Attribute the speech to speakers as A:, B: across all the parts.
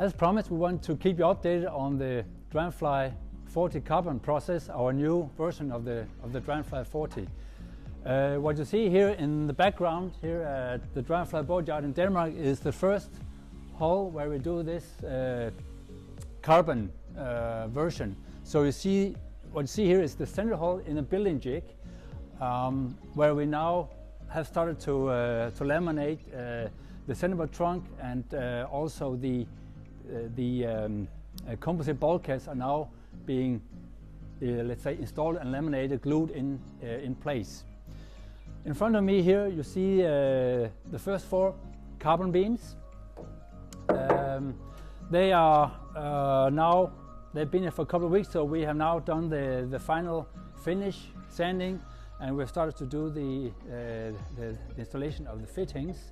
A: As promised, we want to keep you updated on the Dragonfly 40 carbon process, our new version of the Dragonfly 40. What you see here in the background here at the Dragonfly boatyard in Denmark is the first hull where we do this carbon version. So what you see here is the center hull in a building jig, where we now have started to laminate the centerboard trunk, and also the composite bulkheads are now being, let's say, installed and laminated, glued in place. In front of me here you see the first 4 carbon beams. They are now, they've been here for a couple of weeks, so we have now done the final finish, sanding, and we've started to do the installation of the fittings.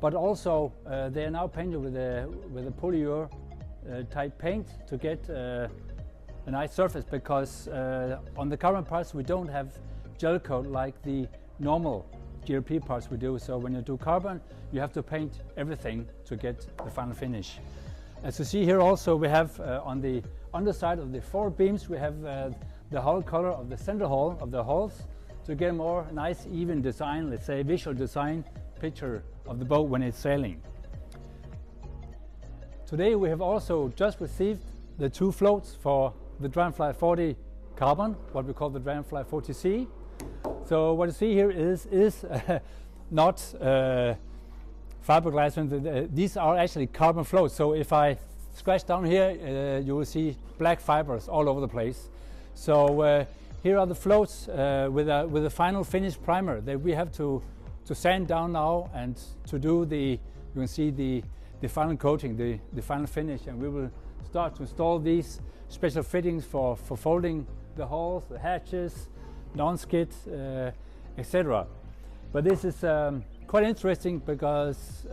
A: But also they are now painted with a polyur type paint to get a nice surface, because on the carbon parts we don't have gel coat like the normal GLP parts we do. So when you do carbon, you have to paint everything to get the final finish. As you see here also, we have on the underside of the 4 beams, we have the hull color of the center hull of the hulls to get a more nice even design, let's say visual design picture of the boat when it's sailing. Today we have also just received the 2 floats for the Dragonfly 40 carbon, what we call the Dragonfly 40C. So what you see here is not fiberglass. These are actually carbon floats. So if I scratch down here, you will see black fibers all over the place. So here are the floats with a final finish primer that we have to sand down now, and to do you can see the final coating, the final finish, and we will start to install these special fittings for folding the hulls, the hatches, non-skid, etc. But this is quite interesting, because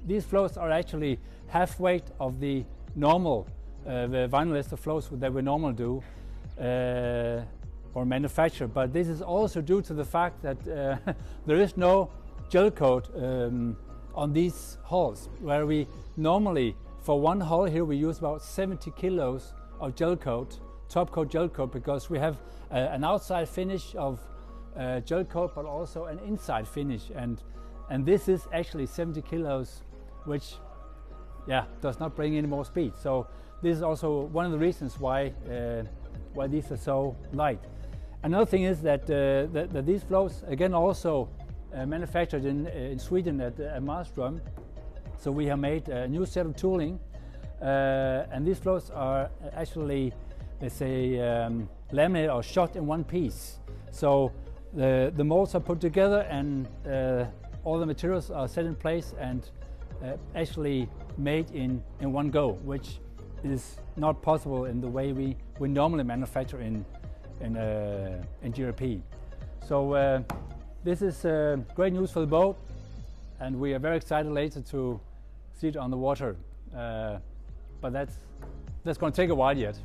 A: these floats are actually half weight of the normal the vinyl ester floats that we normally do or manufacture. But this is also due to the fact that there is no gel coat on these hulls, where we normally, for one hull here, we use about 70 kilos of gel coat, top coat gel coat, because we have an outside finish of gel coat, but also an inside finish, and this is actually 70 kilos, which does not bring any more speed. So this is also one of the reasons why these are so light. Another thing is that these floats again also manufactured in Sweden at Marström. So we have made a new set of tooling, and these floats are actually, let's say, laminated or shot in one piece. So the molds are put together, and all the materials are set in place and actually made in one go, which is not possible in the way we normally manufacture in GRP. So this is great news for the boat, and we are very excited later to see it on the water. But that's going to take a while yet.